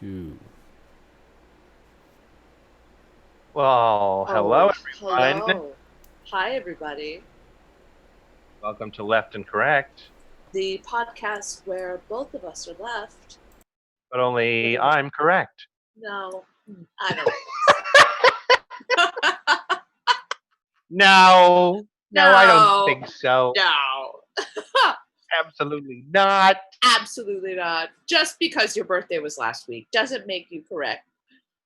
2. Well, hello Oh, everyone. hello. Hi, everybody. Welcome to Left and Correct, The podcast where both of us are left. but only But I'm correct. no, I don't think so. No, I don't No, think so. no. Absolutely not. Absolutely not. Just because your birthday was last week doesn't make you correct.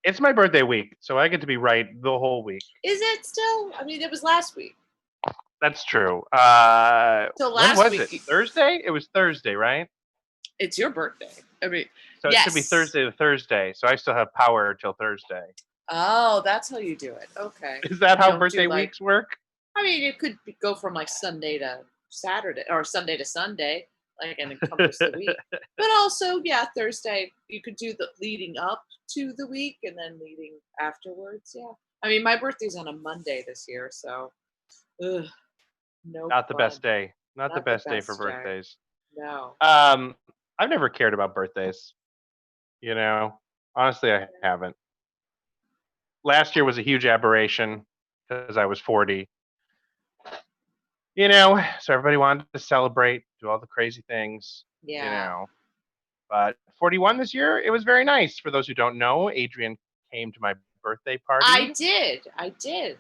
It's my birthday week, so I get to be right the whole week. Is it still? I mean, it was last week. That's true. So When last was it? week, Thursday? It was Thursday, right? it's your birthday. I mean, So it should be yes. Thursday to Thursday. So I still have power till Thursday. Oh, that's how you do it. Okay. Is that You how don't do birthday like, weeks work? I mean, it could go from like Sunday to Saturday or Sunday to Sunday, like and encompass the week. But also, yeah, Thursday you could do the leading up to the week and then leading afterwards. Yeah, I mean, my birthday's on a Monday this year, so ugh, no Not the fun. best day. Not the Not the best day for best day. birthdays. No. Um, I've never cared about birthdays. Honestly, I Yeah. haven't. Last year was a huge aberration because I was 40. So everybody wanted to celebrate, do all the crazy things. You Yeah. know, but 41 this year, it was very nice. For those who don't know, Adrian came to my birthday I party. did. I did.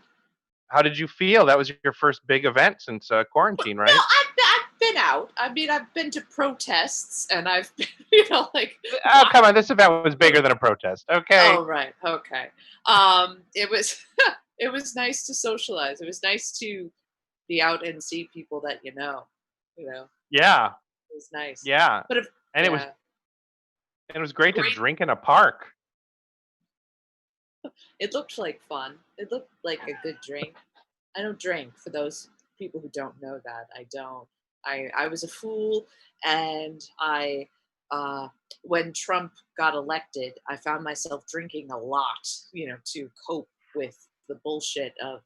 How did you feel? That was your first big event since quarantine, No, right? I've been out. I mean, I've been to protests and I've been, like Oh, come on, this event was bigger than a protest. Okay. Oh, right. Okay. It was it was nice to socialize. It was nice to be out and see people that you know. You know, Yeah, it was nice. yeah, But if and it was yeah, it was great to great. drink in a park. It looked like fun. It looked like a good drink. I don't drink. For those people who don't know that, I don't. I was a fool, and I when Trump got elected, I found myself drinking a lot, to cope with the bullshit of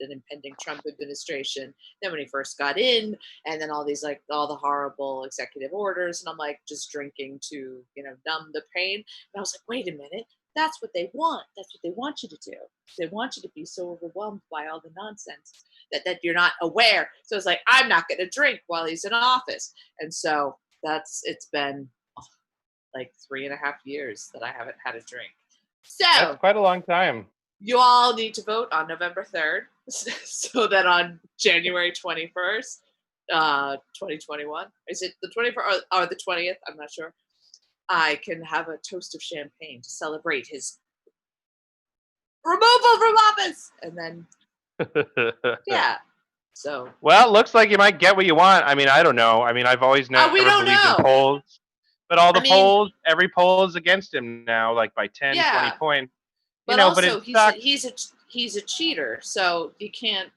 an impending Trump administration. Then when he first got in, and then all these like all the horrible executive orders, and I'm like just drinking to numb the pain. And I was like, wait a minute, that's what they want. That's what they want you to do. They want you to be so overwhelmed by all the nonsense that you're not aware. So it's like, I'm not going to drink while he's in office. And so it's been like 3.5 years that I haven't had a drink. That's So quite a long time. you all need to vote on November 3rd so that on January 21st, 2021, is it the 21st or the 20th? I'm not sure. I can have a toast of champagne to celebrate his removal from office. And then, yeah. So, Well, it looks like you might get what you want. I mean, I don't know. I mean, I've always we never don't believed in know. polls, but all I the mean, polls, every poll is against him now, like by 10, 20 yeah, points. but But also it sucks. he's a cheater, so you can't,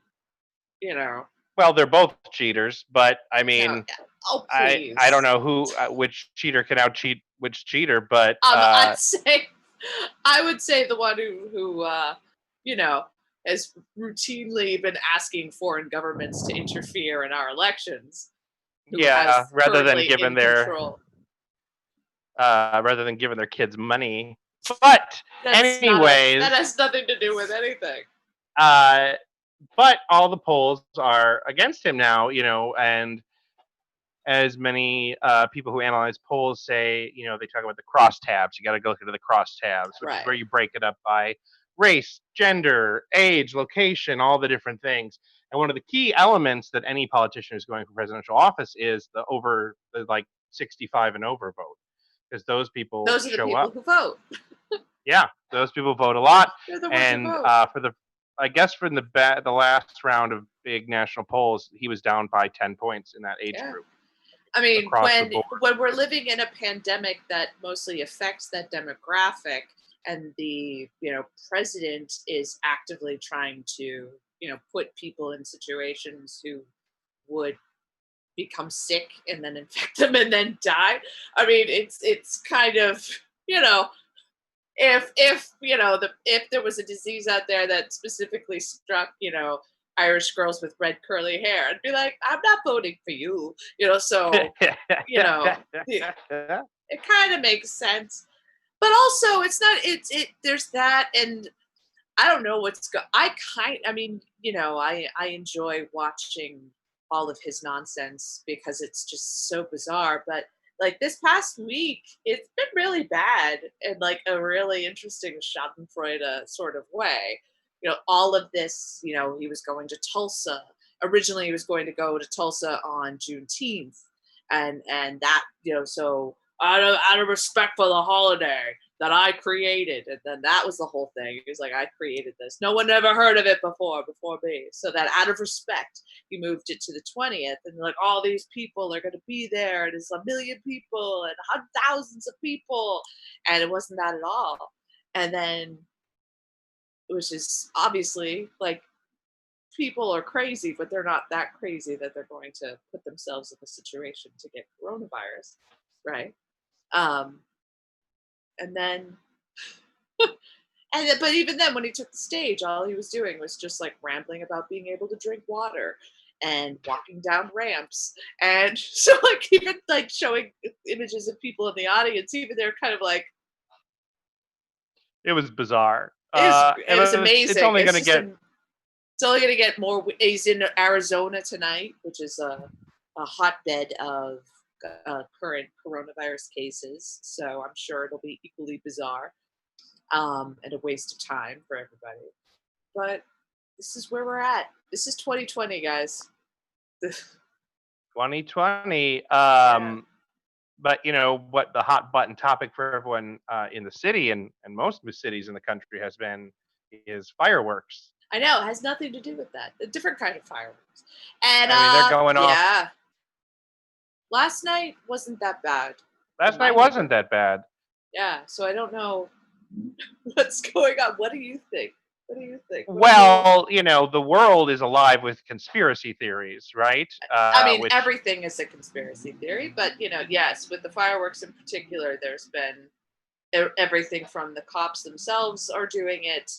you know. Well, they're both cheaters, but I No, mean, oh I don't please. know which cheater can out cheat which cheater, but I'd say, I would say the one who you know has routinely been asking foreign governments to interfere in our elections, who yeah, has currently in control. rather than giving their kids money. But That anyways, has nothing to do with anything. uh, but all the polls are against him now, and as many people who analyze polls say, they talk about the crosstabs. You got to go through the crosstabs, which is Right. where you break it up by race, gender, age, location, all the different things. And one of the key elements that any politician who's going for presidential office is the like 65 and over vote, because those people Those are the show people up. who vote. Yeah, those people vote a lot. They're the ones who And vote. I guess for the last round of big national polls, he was down by 10 points in that age Yeah. group I mean, across the when board. when we're living in a pandemic that mostly affects that demographic, and the president is actively trying to put people in situations who would become sick and then infect them and then die. I mean, it's kind of you know if there was a disease out there that specifically struck Irish girls with red curly hair, I'd be like, I'm not voting for you. So you know, it kind of makes sense. but also it's not. There's that, and I don't know I mean, I enjoy watching all of his nonsense because it's just so bizarre. But like this past week, it's been really bad in like a really interesting Schadenfreude sort of way. All of this, he was going to Tulsa. Originally he was going to go to Tulsa on Juneteenth. And that, so out of respect for the holiday that I created. And then that was the whole thing. He was like, I created this. No one ever heard of it before me. So that out of respect, he moved it to the 20th. And like all these people are going to be there. And it's a million people and thousands of people. And it wasn't that at all. And then it was just obviously like people are crazy, but they're not that crazy that they're going to put themselves in a situation to get coronavirus. Right. Um, and then but even then, when he took the stage, all he was doing was just like rambling about being able to drink water and walking down ramps. And so, like, even like showing images of people in the audience, even they're kind of like, It was bizarre. it was It's amazing. only going to get. It's only going to get more. He's in Arizona tonight, which is a hotbed of current coronavirus cases. So I'm sure it'll be equally bizarre. And a waste of time for everybody. But this is where we're at. This is 2020, guys. 2020. Yeah. But what the hot button topic for everyone in the city and most cities in the country has been is fireworks. I know, it has nothing to do with that. A different kind of fireworks. And I mean, they're going off. yeah. Last night wasn't that bad. Last night wasn't that bad. Yeah, so I don't know what's going on. What do you think? What do you think? Well, the world is alive with conspiracy theories, right? I mean, everything is a conspiracy theory, but yes, with the fireworks in particular, there's been everything from the cops themselves are doing it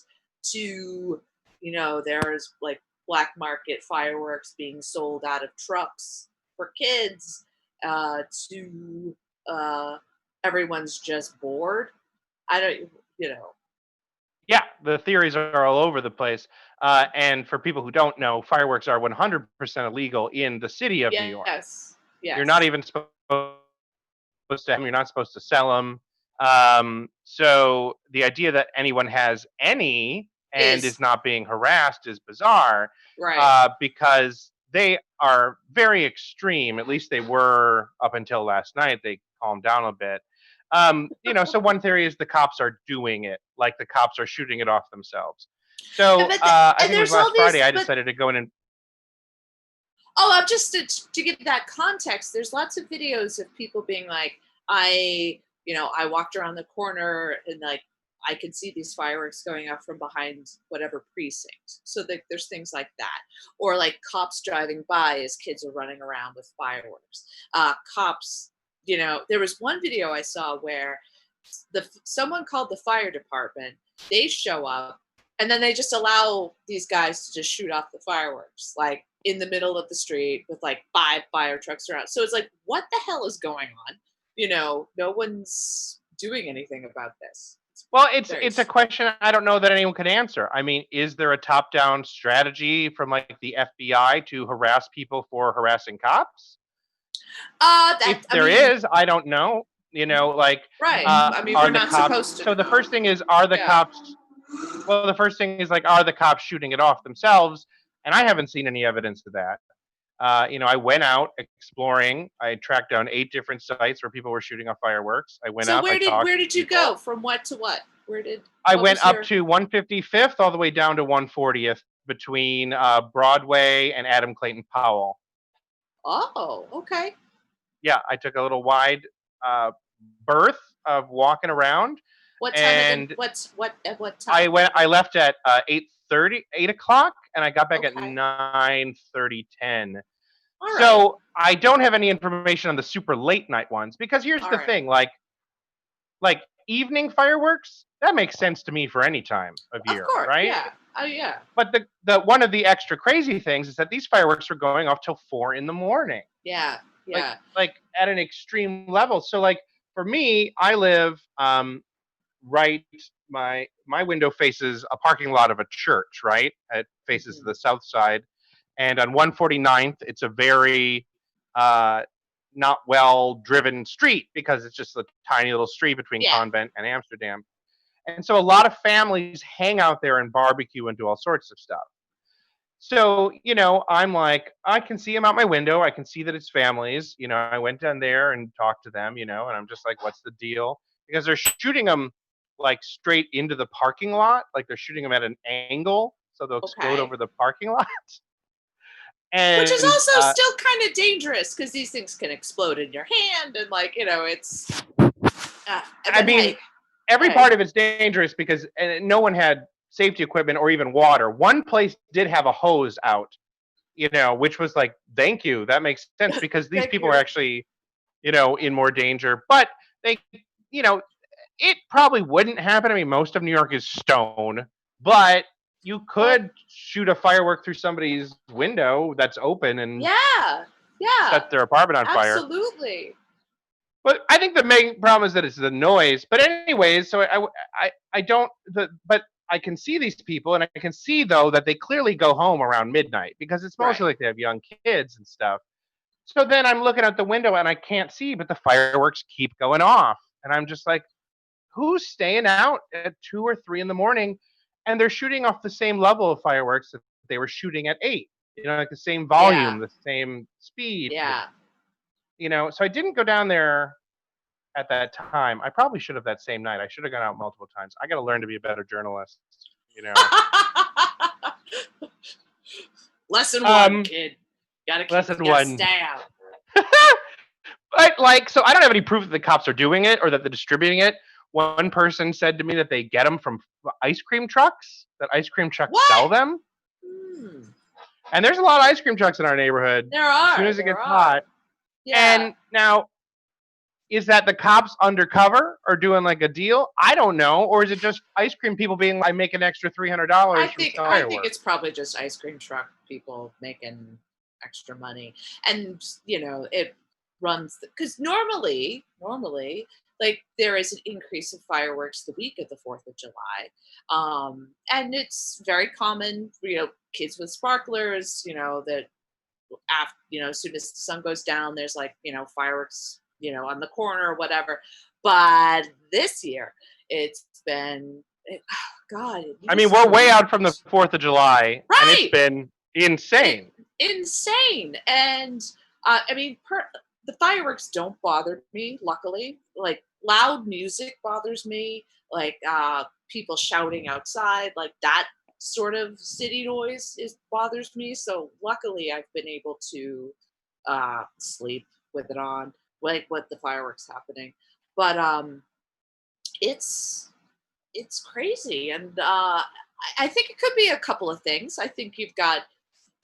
to, there's like black market fireworks being sold out of trucks for kids, to everyone's just bored. I don't, Yeah, the theories are all over the place. And for people who don't know, fireworks are 100% illegal in the city of New York. Yes. You're not even supposed to have them. You're not supposed to sell them. So the idea that anyone has any and is not being harassed is bizarre, right. Because they are very extreme. At least they were up until last night. They calmed down a bit. So one theory is the cops are doing it, like the cops are shooting it off themselves. So I think it was last Friday I decided to go in and. Oh, I'm just to give that context. There's lots of videos of people being like, I walked around the corner and like I could see these fireworks going off from behind whatever precinct. So there's things like that, or like cops driving by as kids are running around with fireworks. Cops, there was one video I saw where someone called the fire department. They show up and then they just allow these guys to just shoot off the fireworks, like in the middle of the street with like 5 fire trucks around. So it's like, what the hell is going on? No one's doing anything about this. Well, it's a question I don't know that anyone can answer. I mean, is there a top-down strategy from like the FBI to harass people for harassing cops? If there is, I don't know. Like right. I mean, we're not supposed to. So the first thing is, are the cops? Well, the first thing is like, are the cops shooting it off themselves? And I haven't seen any evidence of that. I went out exploring. I tracked down 8 different sites where people were shooting off fireworks. I went up. Where did you go? From what to what? I went up to 155th all the way down to 140th between Broadway and Adam Clayton Powell. Oh, okay. Yeah, I took a little wide berth of walking around. What time? What time? I left at 8:30, 8 o'clock, and I got back at 9:30, 10. Right. So I don't have any information on the super late night ones because here's the thing, like evening fireworks, that makes sense to me for any time of year, right? Yeah. Oh yeah. But the one of the extra crazy things is that these fireworks are going off till 4 a.m. Yeah. Yeah. Like at an extreme level. So like for me, I live right. My window faces a parking lot of a church. Right, it faces Mhm. the south side, and on 149th, it's a very uh, not well driven street because it's just a tiny little street between Yeah. Convent and Amsterdam. And so a lot of families hang out there and barbecue and do all sorts of stuff. So, I'm like, I can see them out my window. I can see that it's families. I went down there and talked to them, and I'm just like, what's the deal? Because they're shooting them like straight into the parking lot. Like they're shooting them at an angle. So they'll explode Okay. over the parking lot. Which is And also still kind of dangerous because these things can explode in your hand and it's. I But mean, hey, every hey, part of it's dangerous because no one had safety equipment or even water. One place did have a hose out, which was like, thank you. That makes sense because these thank people are you. actually, in more danger. But they, you know, it probably wouldn't happen. I mean, most of New York is stone, but you But could shoot a firework through somebody's window that's open and yeah, yeah, set their apartment on fire. absolutely. But I think the main problem is that it's the noise. But anyways, so I don't. But I can see these people, and I can see though that they clearly go home around midnight because it's mostly Right. like they have young kids and stuff. So then I'm looking out the window and I can't see, but the fireworks keep going off, and I'm just like, who's staying out at 2 or 3 in the morning, and they're shooting off the same level of fireworks that they were shooting at 8. Like the same Yeah, volume, the same speed. yeah. So I didn't go down there at that time. I probably should have that same night. I should have gone out multiple times. I got to learn to be a better journalist. You know. Lesson one, Um, kid. Gotta keep. lesson Gotta one. stay out. But so I don't have any proof that the cops are doing it or that they're distributing it. One person said to me that they get them from ice cream trucks. That ice cream trucks What? sell them, Hmm. and there's a lot of ice cream trucks in our neighborhood. There As soon are. as it There gets are. hot, Yeah. and now is that the cops undercover or doing like a deal? I don't know, or is it just ice cream people being like, I make an extra I $300 from think selling I think fireworks? it's probably just ice cream truck people making extra money, and it runs because normally like there is an increase of fireworks the week of the 4th of July, and it's very common for kids with sparklers, that after as soon as the sun goes down, there's like fireworks on the corner or whatever. But this year, it's been God, it I mean, used we're to way be out from the 4th of July, and it's right. been insane. Insane. And I mean, the fireworks don't bother me, luckily. Like loud music bothers me, like people shouting outside, like that sort of city noise is bothers me. So luckily I've been able to sleep with it on, like with the fireworks happening. But it's it's crazy. And I think it could be a couple of things. I think you've got,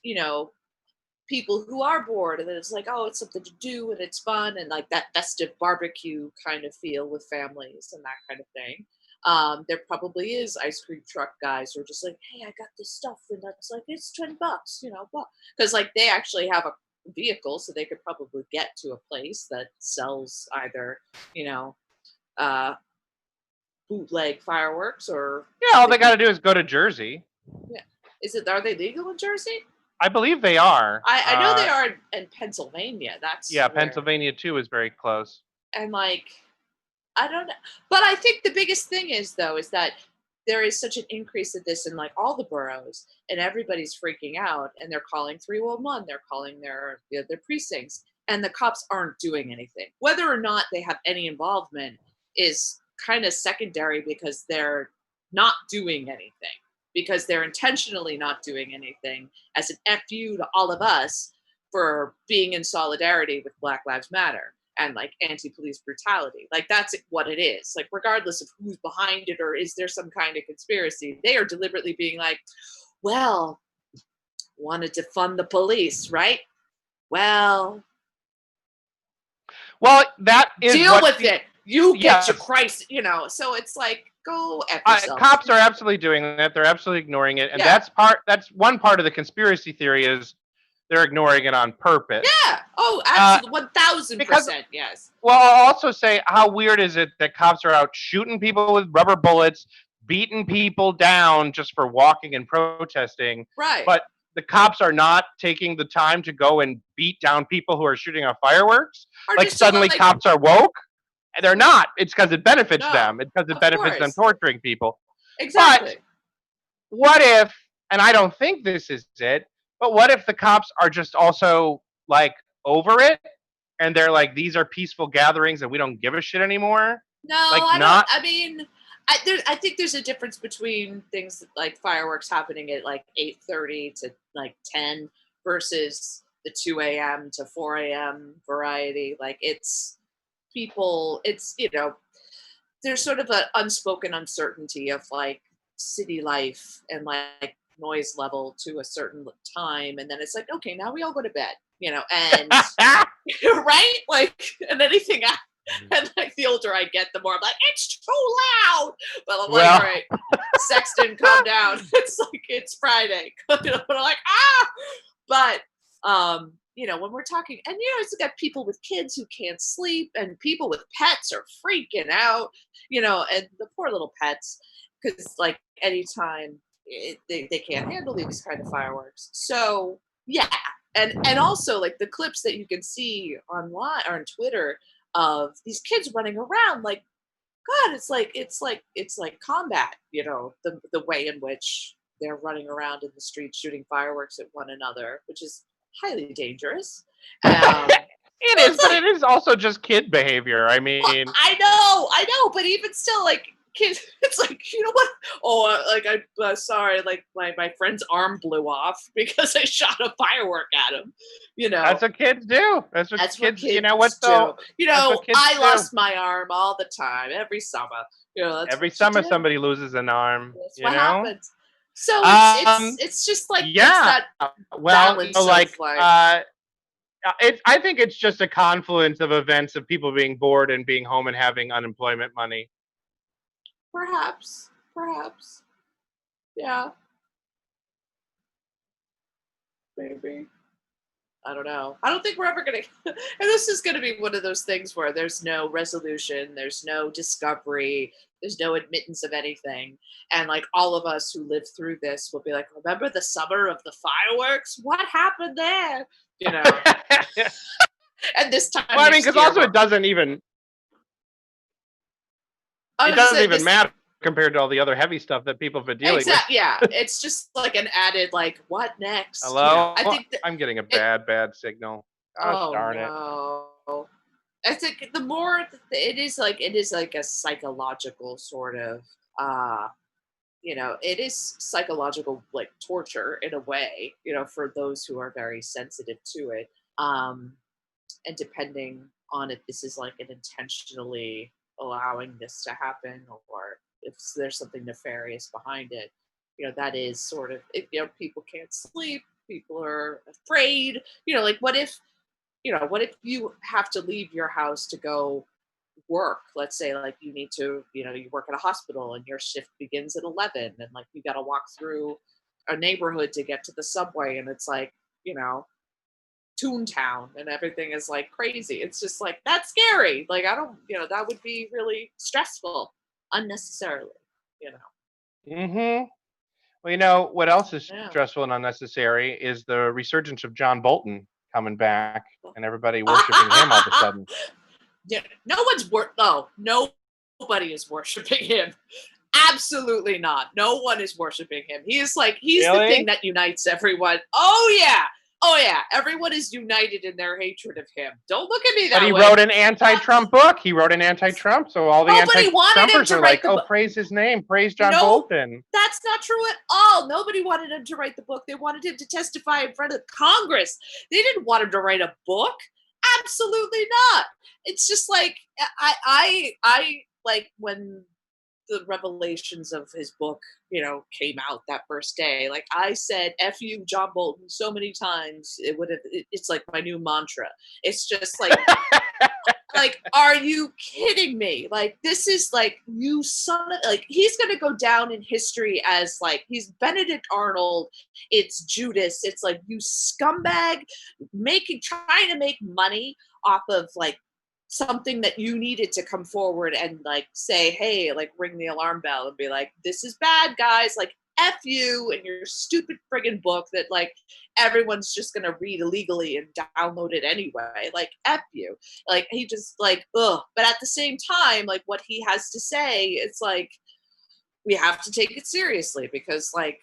you know, people who are bored and then it's like, oh, it's something to do and it's fun and like that festive barbecue kind of feel with families and that kind of thing. There probably is ice cream truck guys who are just like, hey, I got this stuff and that's like it's $20, because like they actually have a vehicle, so they could probably get to a place that sells either, you know, uh, bootleg fireworks or Yeah, all they they got could. to do is go to Jersey. Yeah, are they legal in Jersey? I believe they are. I know they are in Pennsylvania. That's Yeah, where. Pennsylvania too is very close. And like I don't know, but I think the biggest thing is though is that there is such an increase of this in like all the boroughs, and everybody's freaking out, and they're calling 311, they're calling their precincts, and the cops aren't doing anything. Whether or not they have any involvement is kind of secondary because they're not doing anything, because they're intentionally not doing anything as an fu to all of us for being in solidarity with Black Lives Matter and like anti-police brutality. Like that's what it is. Like regardless of who's behind it or is there some kind of conspiracy, they are deliberately being like, well, want to defund the police, right? Well, Well, that is deal what with it. You get your yes, Christ, So it's like go f yourself. cops are absolutely doing that. They're absolutely ignoring it, and Yeah. that's one part of the conspiracy theory is they're ignoring it on purpose. Yeah. Oh, Uh, absolutely. because 1000%. Yes. Well, I'll also say, how weird is it that cops are out shooting people with rubber bullets, beating people down just for walking and protesting, Right. but the cops are not taking the time to go and beat down people who are shooting off fireworks? Or Like just to suddenly like, cops are woke? And they're not. It's because it benefits no, them. It's because it of benefits them course. torturing people. But Exactly. what if, and I don't think this is it, but what if the cops are just also like over it and they're like, these are peaceful gatherings and we don't give a shit anymore? No, Like, I don't. not. I mean, I think there's a difference between things like fireworks happening at like 8:30 to like 10 versus the 2 a.m. to 4 a.m. variety. Like it's people. It's there's sort of an unspoken uncertainty of like city life and like noise level to a certain time, and then it's like okay, now we all go to bed, and right, like, and anything and like the older I get, the more I'm like, it's too loud. But I'm like, all Well, right, Sexton, calm down. It's like it's Friday. But I'm like, ah. But when we're talking, and it's got people with kids who can't sleep, and people with pets are freaking out, and the poor little pets, because like anytime they can't handle these kind of fireworks. So yeah, and also like the clips that you can see online or on Twitter of these kids running around like God, it's like combat, the way in which they're running around in the streets shooting fireworks at one another, which is highly dangerous. it Well, is, it's but like, it is also just kid behavior. I well, mean, I know, but even still, like kids, it's like what? Oh, like sorry, like my friend's arm blew off because I shot a firework at him. You that's know, what kids do. That's what That's what kids, you kids know what, do. though? That's what kids I do. lost my arm all the time, every summer. That's Every what you summer, do. somebody loses an arm, That's you what know? happens. So it's Um, it's just like it's yeah. that Well, balance of like I think it's just a confluence of events of people being bored and being home and having unemployment money. perhaps, yeah, maybe. I don't know. I don't think we're ever gonna. And this is gonna be one of those things where there's no resolution, there's no discovery, there's no admittance of anything, and like all of us who lived through this will be like, remember the summer of the fireworks? What happened there? You know. Well, And this time I mean, next because year, also I it was just doesn't saying even this. matter compared to all the other heavy stuff that people have been dealing with. Exactly. Yeah. It's just like an added like, what next? I Hello? think that I'm getting a it. bad signal. Gosh Oh darn it. no. I think the more it is like a psychological sort of it is psychological like torture in a way, for those who are very sensitive to it. Um and depending on if this is like an intentionally allowing this to happen or if there's something nefarious behind it, that is sort of people can't sleep, people are afraid, like what if you have to leave your house to go work? Let's say like you need to, you work at a hospital and your shift begins at 11 and like you got to walk through a neighborhood to get to the subway and it's like, you know, Toontown and everything is like crazy. It's just like that's scary. Like I don't, that would be really stressful unnecessarily, you know. Mm-hmm. Well, what else is Yeah. stressful and unnecessary is the resurgence of John Bolton coming back and everybody worshiping him all of a sudden. Yeah, no one's no, nobody is worshiping him. Absolutely not. No one is worshiping him. He's the thing Really? that unites everyone. Oh yeah. Oh yeah. Everyone is united in their hatred of him. Don't look at me But he that way. wrote an anti-Trump book. He wrote an anti-Trump, so all the Nobody wanted him anti-Trumpers to are write like, the "Oh, book. praise his name, praise John No, Bolton." that's not true at all. Nobody wanted him to write the book. They wanted him to testify in front of Congress. They didn't want him to write a book. Absolutely not. It's just like I like when the revelations of his book, came out that first day. Like I said, "F you, John Bolton," so many times. It's like my new mantra. It's just like Like, are you kidding me? Like, this is like, you son of, like, he's gonna go down in history as like, he's Benedict Arnold, it's Judas, it's like, you scumbag, trying to make money off of like something that you needed to come forward and like say, hey, like ring the alarm bell and be like, this is bad, guys, like F you and your stupid friggin' book that like everyone's just gonna read illegally and download it anyway. Like F you. Like he just like, ugh. But at the same time, like what he has to say, it's like we have to take it seriously because like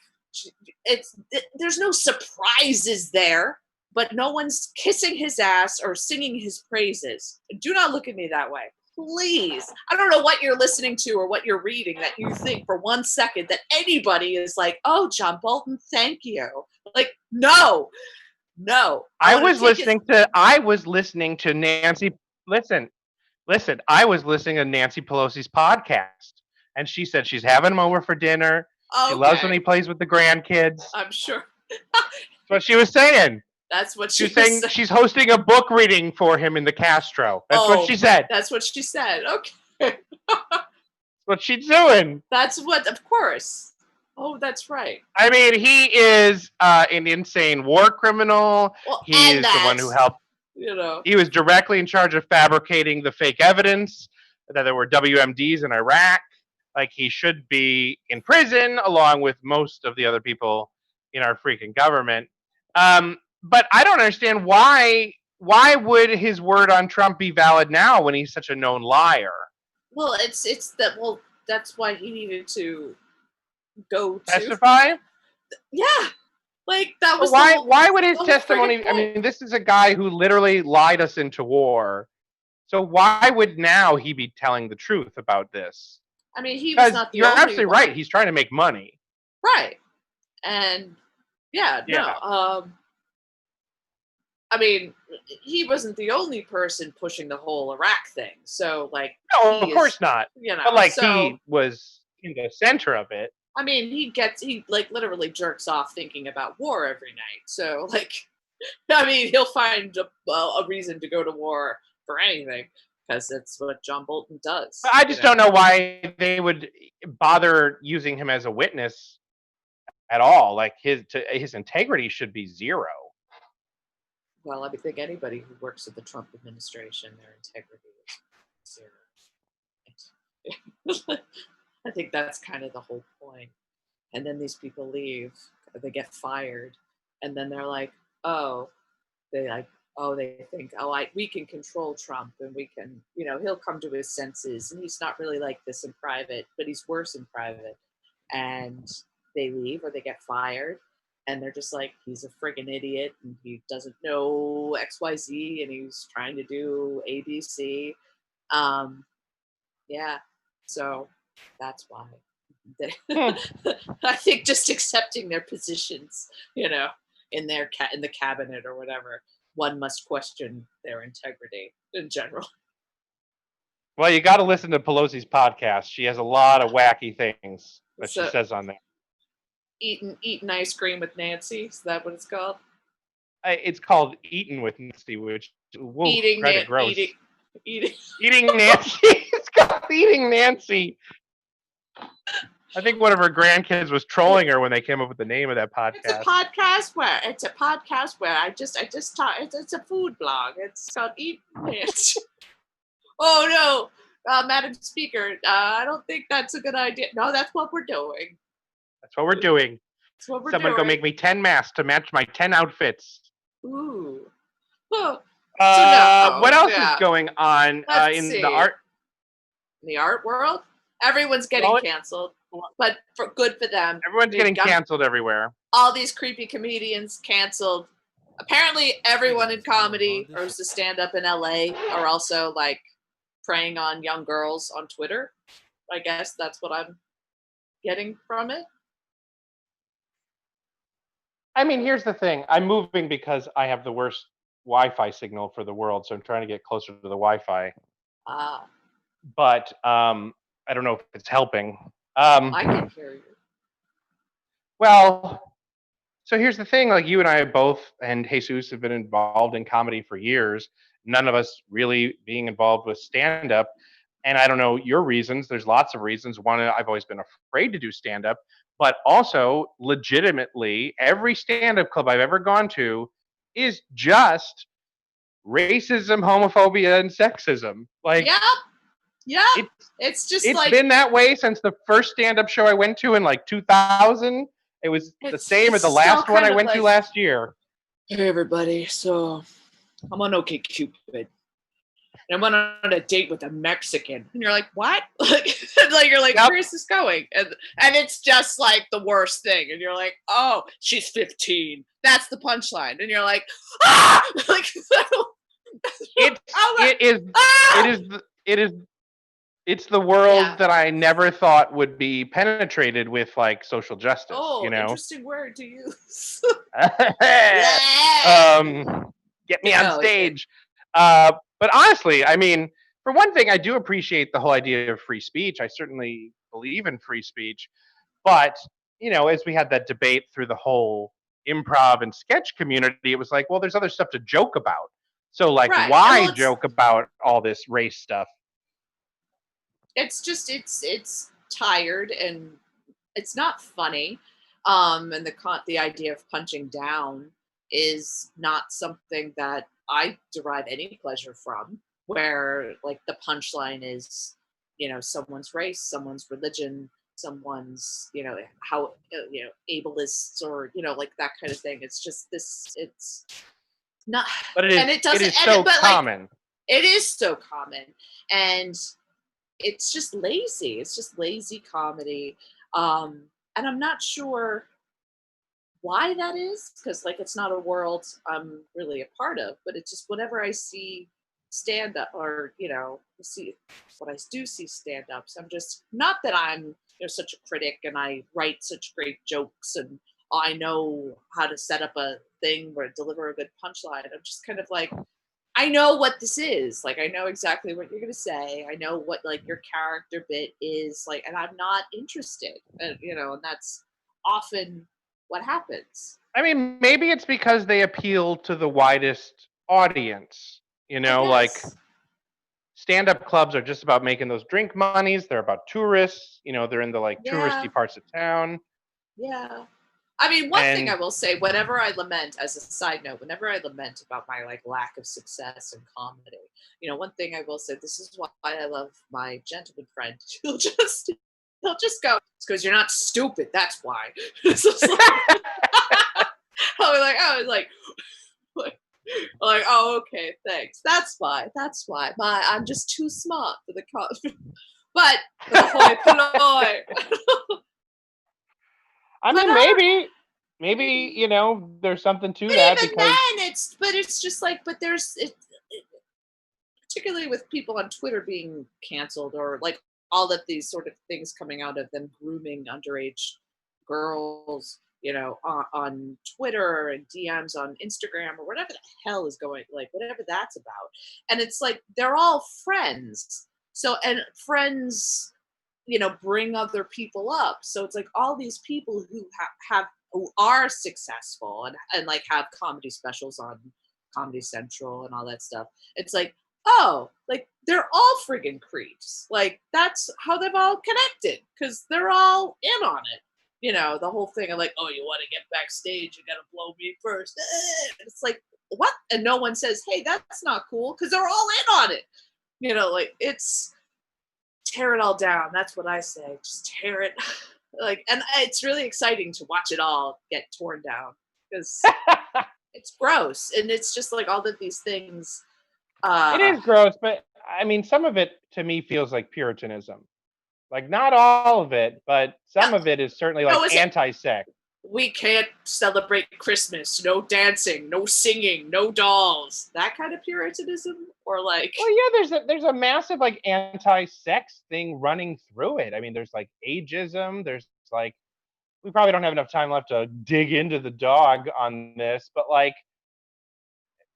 there's no surprises there, but no one's kissing his ass or singing his praises. Do not look at me that way, please. I don't know what you're listening to or what you're reading that you think for 1 second that anybody is like, oh, John Bolton, thank you. Like, no. I was listening to Nancy. Listen. I was listening to Nancy Pelosi's podcast, and she said she's having him over for dinner. She loves when he plays with the grandkids. I'm sure. That's what she was saying. That's what she was saying. She's hosting a book reading for him in the Castro. That's what she said. That's what she said. Okay. That's what she's doing. That's what, of course. Oh, that's right. I mean, he is an insane war criminal. Well, he is the one who helped. You know, he was directly in charge of fabricating the fake evidence that there were WMDs in Iraq. Like, he should be in prison along with most of the other people in our freaking government. But I don't understand why would his word on Trump be valid now when he's such a known liar? Well, it's that. Well, that's why he needed to go to testify. Yeah, like that was why would his testimony? I mean, this is a guy who literally lied us into war. So why would now he be telling the truth about this? I mean, he was not the you're only absolutely one. right. He's trying to make money. Right. And no. I mean, he wasn't the only person pushing the whole Iraq thing. So, like, no, of course not. You know, but like he was in the center of it. I mean, he like literally jerks off thinking about war every night. So, like, I mean, he'll find a reason to go to war for anything because it's what John Bolton does. But I just don't know why they would bother using him as a witness at all. Like, his integrity should be zero. Well, I think anybody who works at the Trump administration, their integrity is zero. I think that's kind of the whole point. And then these people leave, they get fired, and then they're like, they think, we can control Trump, and we can, he'll come to his senses, and he's not really like this in private, but he's worse in private. And they leave or they get fired. And they're just like, he's a friggin' idiot and he doesn't know XYZ and he's trying to do ABC. Yeah, so that's why. I think just accepting their positions, in the cabinet or whatever, one must question their integrity in general. Well, you got to listen to Pelosi's podcast. She has a lot of wacky things that she says on there. Eating ice cream with Nancy. Is that what it's called? It's called Eating with Nancy, which kind of gross. Eating Nancy. It's called Eating Nancy. I think one of her grandkids was trolling her when they came up with the name of that podcast. It's a podcast where I just talk. It's a food blog. It's called Eating Nancy. Oh no, Madam Speaker, I don't think that's a good idea. No, that's what we're doing. That's what we're doing. Someone go make me 10 masks to match my 10 outfits. Ooh. Well, what else is going on in the art? In the art world? Everyone's getting canceled, but good for them. Everyone's getting canceled everywhere. All these creepy comedians canceled. Apparently, everyone in comedy or to stand up in LA are also like preying on young girls on Twitter. I guess that's what I'm getting from it. I mean, here's the thing. I'm moving because I have the worst Wi-Fi signal for the world, so I'm trying to get closer to the Wi-Fi. But I don't know if it's helping. I can hear you. Well, so here's the thing. Like, you and I both, and Jesus, have been involved in comedy for years, none of us really being involved with stand up. And I don't know your reasons. There's lots of reasons. One, I've always been afraid to do stand up, but also legitimately, every stand up club I've ever gone to is just racism, homophobia, and sexism. Like Yep. Yep. it's It's just it's like been that way since the first stand up show I went to in like 2000. It was the same as it's the just all last one kind I of went to like, last year. hey everybody, so I'm on OkCupid. And I went on a date with a Mexican. And you're like, what? Like you're like, Yep. where is this going? And it's just like the worst thing. And you're like, oh, she's 15. That's the punchline. And you're like, ah! Like, It's I'm like, it is ah! it is it is it's the Yeah. world that I never thought would be penetrated with like social justice, Oh, you know. interesting word to use. Get me on No, stage. But honestly, I mean, for one thing, I do appreciate the whole idea of free speech. I certainly believe in free speech. But, as we had that debate through the whole improv and sketch community, it was like, well, there's other stuff to joke about. So, like, right. why Well, joke about all this race stuff? it's just it's tired and it's not funny. And the idea of punching down is not something that I derive any pleasure from. Where like the punchline is, someone's race, someone's religion, someone's how ableists or like that kind of thing. It's just this. It's not, But and it it doesn't. is so But like common. it is so common, and it's just lazy. It's just lazy comedy. And I'm not sure why that is because like it's not a world I'm really a part of, but it's just whenever I see stand up or see when I do see stand ups, I'm just not that I'm such a critic and I write such great jokes and I know how to set up a thing or deliver a good punchline. I'm just kind of like I know what this is. Like I know exactly what you're gonna say. I know what like your character bit is like, and I'm not interested. And that's often what happens. I mean, maybe it's because they appeal to the widest audience. I Like guess. stand up clubs are just about making those drink monies. They're about tourists. They're in the like Yeah, touristy parts of town. yeah. I mean, one thing I And will say, whenever I lament, as a side note, whenever I lament about my like lack of success in comedy, one thing I will say, this is why I love my gentleman friend. He'll just go, it's because you're not stupid. That's why. It's just like, I'll be like, oh, like, oh, okay, thanks. That's why. That's why. I'm just too smart for the comedy. But for the hoi polloi. I But mean, maybe maybe. there's something to But that even because then, it's just like, but particularly with people on Twitter being canceled or like all of these sort of things coming out of them grooming underage girls, on Twitter and DMs on Instagram or whatever the hell is going, like whatever that's about. And it's like they're all friends. So and friends, bring other people up. So it's like all these people who have who are successful and like have comedy specials on Comedy Central and all that stuff. It's like, oh, like they're all friggin' creeps. Like that's how they've all connected because they're all in on it. The whole thing of like, oh, you want to get backstage, you got to blow me first. It's like, what? And no one says, hey, that's not cool because they're all in on it. Like it's tear it all down. That's what I say. Just tear it. Like, and it's really exciting to watch it all get torn down because it's gross and it's just like all of these things. it Uh, is gross. But I mean, some of it to me feels like Puritanism. Like not all of it, but no, some of it is certainly like no, is it? anti-sex. We can't celebrate Christmas. No dancing, no singing, no dolls. That kind of Puritanism, or like, Well, yeah, there's a massive like anti-sex thing running through it. I mean, there's like ageism. There's like we probably don't have enough time left to dig into the dog on this, but like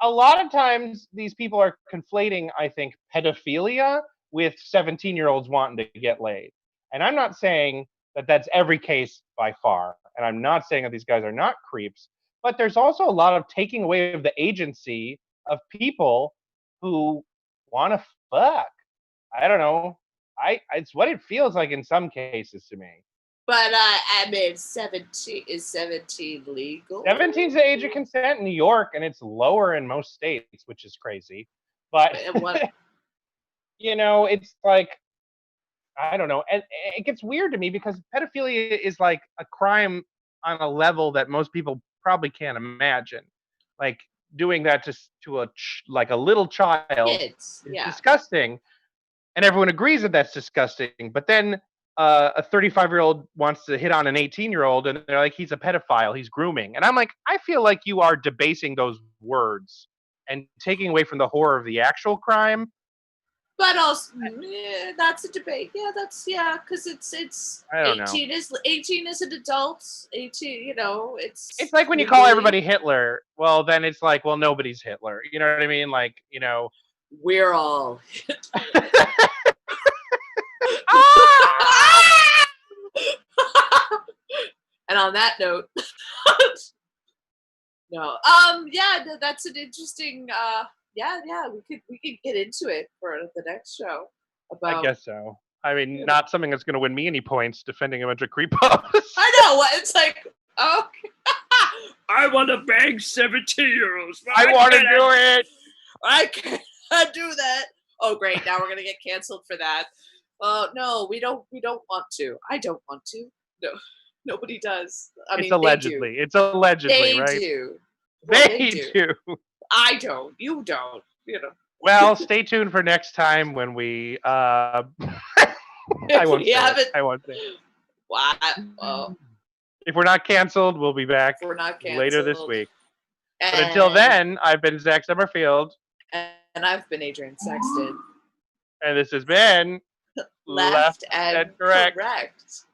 a lot of times these people are conflating, I think, pedophilia with 17-year-olds wanting to get laid. And I'm not saying that that's every case by far. And I'm not saying that these guys are not creeps, but there's also a lot of taking away of the agency of people who want to fuck. I don't know. It's what it feels like in some cases to me. But I mean, 17 is 17 legal? 17 is the age of consent in New York, and it's lower in most states, which is crazy. But you know, it's like, I don't know, and it gets weird to me because pedophilia is like a crime on a level that most people probably can't imagine. Like doing that to like a little child Kids, is yeah. disgusting, and everyone agrees that that's disgusting. But then a 35-year-old wants to hit on an 18-year-old, and they're like, he's a pedophile, he's grooming. And I'm like, I feel like you are debasing those words and taking away from the horror of the actual crime. But also, that's a debate. Yeah, because it's I don't 18 know. is 18 is an adult. 18, you know, it's like when you call everybody Hitler. Well, then it's like, well, nobody's Hitler. You know what I mean? Like, you know, we're all And on that note, no, yeah, that's an interesting. Yeah, we could get into it for the next show. About, I guess so. I mean, not something that's going to win me any points defending a bunch of creepos. I know. It's like, okay. I want to bang 17-year-olds. I want to do it. I can't do that. Oh, great! Now we're gonna get canceled for that. No, we don't. We don't want to. I don't want to. No, nobody does. I mean, allegedly. It's allegedly, they right? Do. Well, they do. I don't. You don't. You know. Well, stay tuned for next time when we. I won't say it. I won't say it. What? If we're not canceled, we'll be back later this week. But until then, I've been Zach Sommerfield. And I've been Adrian Sexton. And this has been Left and Correct.